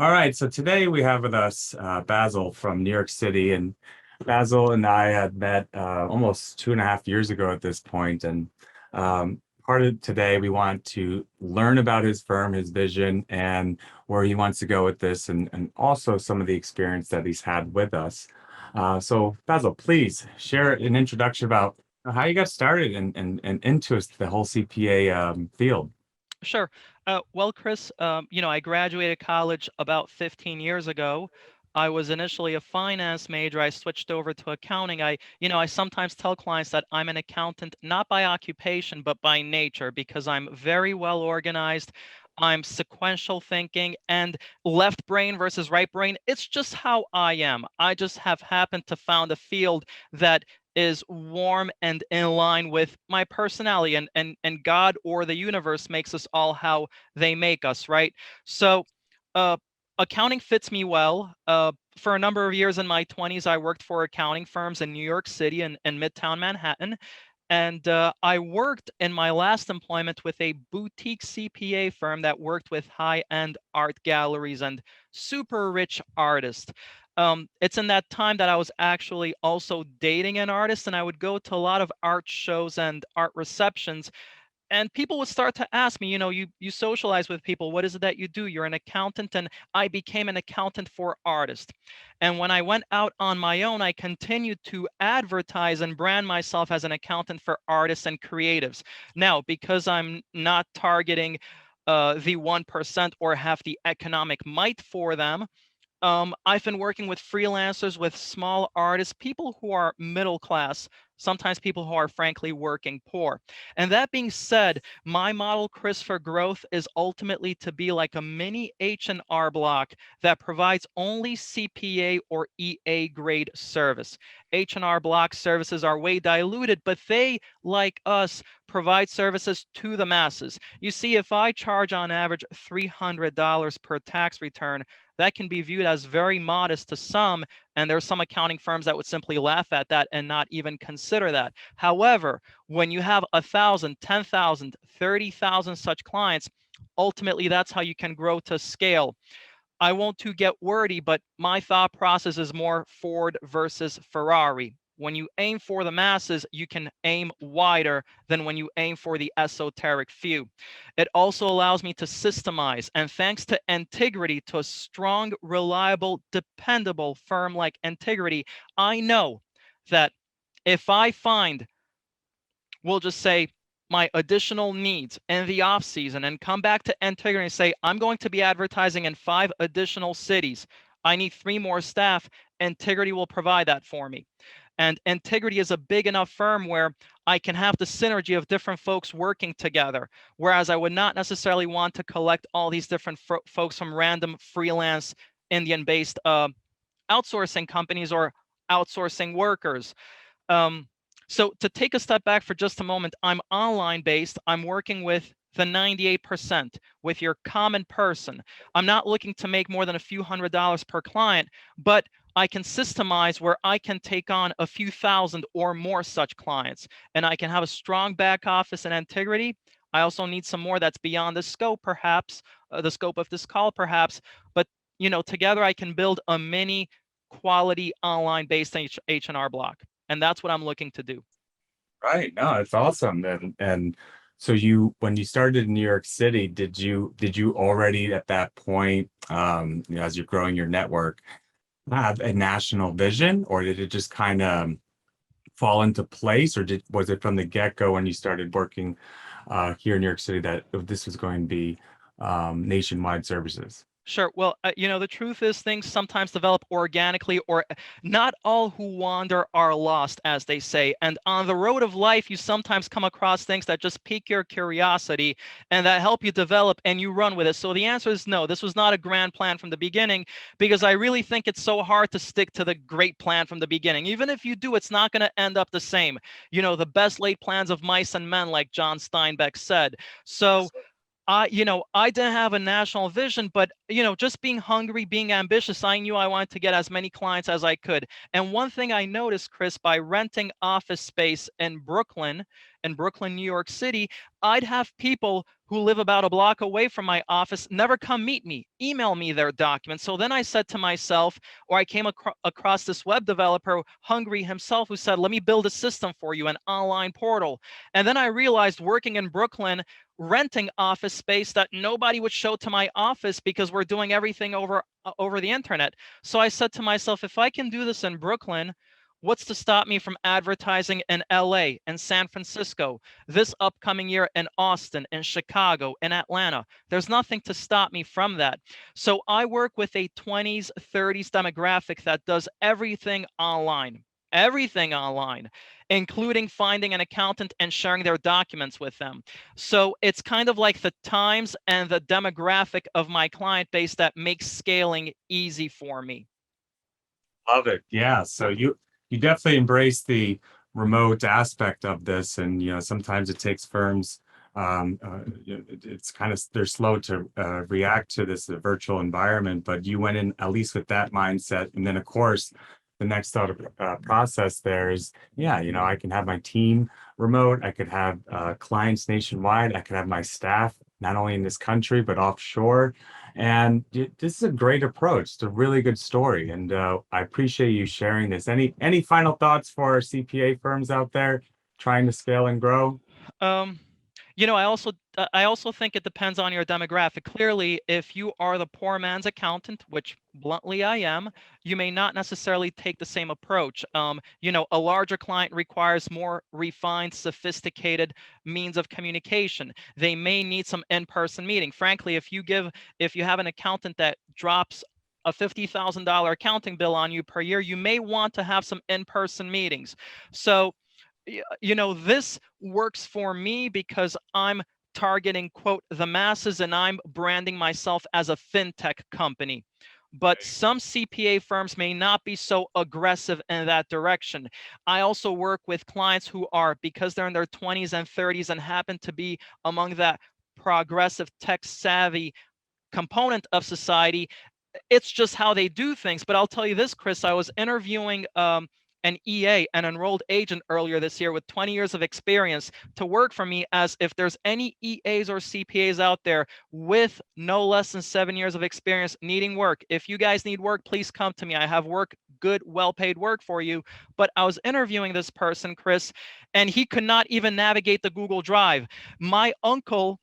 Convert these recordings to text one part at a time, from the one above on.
All right, so today we have with us Basil from New York City, and Basil and I had met almost 2.5 years ago at this point, and part of today we want to learn about his firm, his vision, and where he wants to go with this, and also some of the experience that he's had with us. So Basil, please share an introduction about how you got started and into the whole CPA field. Sure. Well, Chris, I graduated college about 15 years ago. I was initially a finance major. I switched over to accounting. I sometimes tell clients that I'm an accountant, not by occupation, but by nature, because I'm very well organized. I'm sequential thinking and left brain versus right brain. It's just how I am. I just have happened to found a field that is warm and in line with my personality, and God or the universe makes us all how they make us, right? So uh accounting fits me well. For a number of years in my 20s, I worked for accounting firms in New York City and Midtown Manhattan. And I worked in my last employment with a boutique CPA firm that worked with high-end art galleries and super rich artists. It's in that time that I was actually also dating an artist, and I would go to a lot of art shows and art receptions, and people would start to ask me, you socialize with people, what is it that you do? You're an accountant. And I became an accountant for artists. And when I went out on my own, I continued to advertise and brand myself as an accountant for artists and creatives. Now, because I'm not targeting the 1% or have the economic might for them, I've been working with freelancers, with small artists, people who are middle class, sometimes people who are frankly working poor. And that being said, my model, Chris, for growth is ultimately to be like a mini H&R Block that provides only CPA or EA grade service. H&R Block services are way diluted, but they, like us, provide services to the masses. You see, if I charge on average $300 per tax return, that can be viewed as very modest to some, and there are some accounting firms that would simply laugh at that and not even consider that. However, when you have 1,000, 10,000, 30,000 such clients, ultimately that's how you can grow to scale. I won't to get wordy, but my thought process is more Ford versus Ferrari. When you aim for the masses, you can aim wider than when you aim for the esoteric few. It also allows me to systemize, and thanks to Entigrity, to a strong, reliable, dependable firm like Entigrity, I know that if I find, we'll just say, my additional needs in the off season and come back to Entigrity and say, I'm going to be advertising in 5 additional cities. I need 3 more staff. Entigrity will provide that for me. And Entigrity is a big enough firm where I can have the synergy of different folks working together. Whereas I would not necessarily want to collect all these different folks from random freelance Indian-based outsourcing companies or outsourcing workers. Um, so to take a step back for just a moment, I'm online based. I'm working with the 98%, with your common person. I'm not looking to make more than a few $100s per client, but I can systemize where I can take on a few thousand or more such clients, and I can have a strong back office and Entigrity. I also need some more that's beyond the scope, perhaps, the scope of this call, perhaps, but together I can build a mini quality online based H&R Block. And that's what I'm looking to do. Right. No, it's awesome. And so when you started in New York City, did you already at that point, as you're growing your network, have a national vision, or did it just kind of fall into place, or was it from the get-go when you started working here in New York City that this was going to be nationwide services? Sure. Well, the truth is things sometimes develop organically, or not all who wander are lost, as they say. And on the road of life, you sometimes come across things that just pique your curiosity and that help you develop, and you run with it. So the answer is no, this was not a grand plan from the beginning, because I really think it's so hard to stick to the great plan from the beginning. Even if you do, it's not going to end up the same. The best laid plans of mice and men, like John Steinbeck said. So I didn't have a national vision, but, just being hungry, being ambitious, I knew I wanted to get as many clients as I could. And one thing I noticed, Chris, by renting office space in Brooklyn, New York City, I'd have people who live about a block away from my office never come meet me, email me their documents. So then I said to myself, or I came across this web developer, hungry himself, who said, let me build a system for you, an online portal. And then I realized, working in Brooklyn, renting office space, that nobody would show to my office because we're doing everything over the internet. So I said to myself, if I can do this in Brooklyn, what's to stop me from advertising in LA and San Francisco, this upcoming year in Austin, in Chicago, in Atlanta? There's nothing to stop me from that. So I work with a 20s, 30s demographic that does everything online, including finding an accountant and sharing their documents with them. So it's kind of like the times and the demographic of my client base that makes scaling easy for me. Love it. Yeah. So you definitely embrace the remote aspect of this, and sometimes it takes firms. It's kind of they're slow to react to this virtual environment, but you went in at least with that mindset, and then of course the next thought process there is, yeah, I can have my team remote, I could have clients nationwide, I could have my staff not only in this country but offshore. And this is a great approach. It's a really good story, and I appreciate you sharing this. Any final thoughts for our CPA firms out there trying to scale and grow? Um, I also think it depends on your demographic. Clearly, if you are the poor man's accountant, which bluntly I am, you may not necessarily take the same approach. A larger client requires more refined, sophisticated means of communication. They may need some in-person meeting. Frankly, if you have an accountant that drops a $50,000 accounting bill on you per year, you may want to have some in-person meetings. So this works for me because I'm targeting, quote, the masses, and I'm branding myself as a fintech company. But some CPA firms may not be so aggressive in that direction. I also work with clients who are, because they're in their 20s and 30s and happen to be among that progressive, tech savvy component of society, it's just how they do things. But I'll tell you this, Chris, I was interviewing an EA, an enrolled agent, earlier this year with 20 years of experience to work for me. As if there's any EAs or CPAs out there with no less than 7 years of experience needing work, if you guys need work, please come to me. I have work, good, well-paid work for you. But I was interviewing this person, Chris, and he could not even navigate the Google Drive. My uncle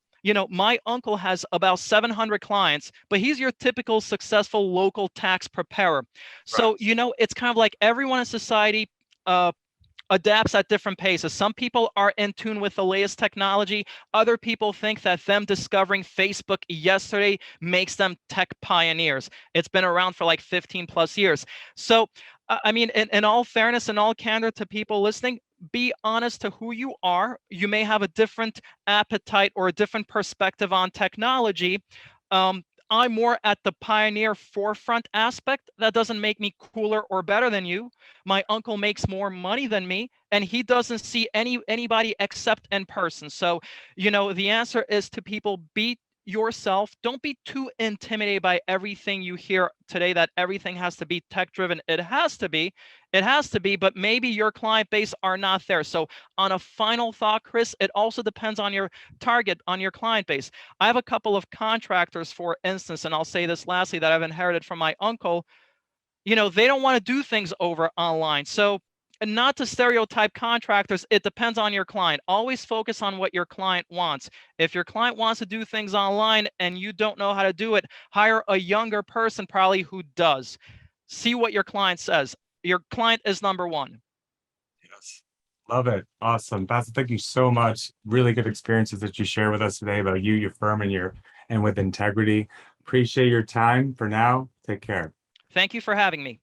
my uncle has about 700 clients, but he's your typical successful local tax preparer. So, Right. it's kind of like everyone in society uh, adapts at different paces. Some people are in tune with the latest technology. Other people think that them discovering Facebook yesterday makes them tech pioneers. It's been around for like 15 plus years. So, I mean, in all fairness and all candor to people listening, be honest to who you are. You may have a different appetite or a different perspective on technology. I'm more at the pioneer forefront aspect. That doesn't make me cooler or better than you. My uncle makes more money than me, and he doesn't see anybody except in person. So, the answer is to people: be yourself. Don't be too intimidated by everything you hear today, that everything has to be tech driven. It has to be, but maybe your client base are not there. So on a final thought, Chris, it also depends on your target, on your client base. I have a couple of contractors, for instance, and I'll say this lastly, that I've inherited from my uncle. They don't want to do things over online. So, and not to stereotype contractors, it depends on your client. Always focus on what your client wants. If your client wants to do things online and you don't know how to do it, hire a younger person probably who does. See what your client says. Your client is number one. Yes. Love it. Awesome. Basil, thank you so much. Really good experiences that you share with us today about you, your firm, and with Entigrity. Appreciate your time. For now, take care. Thank you for having me.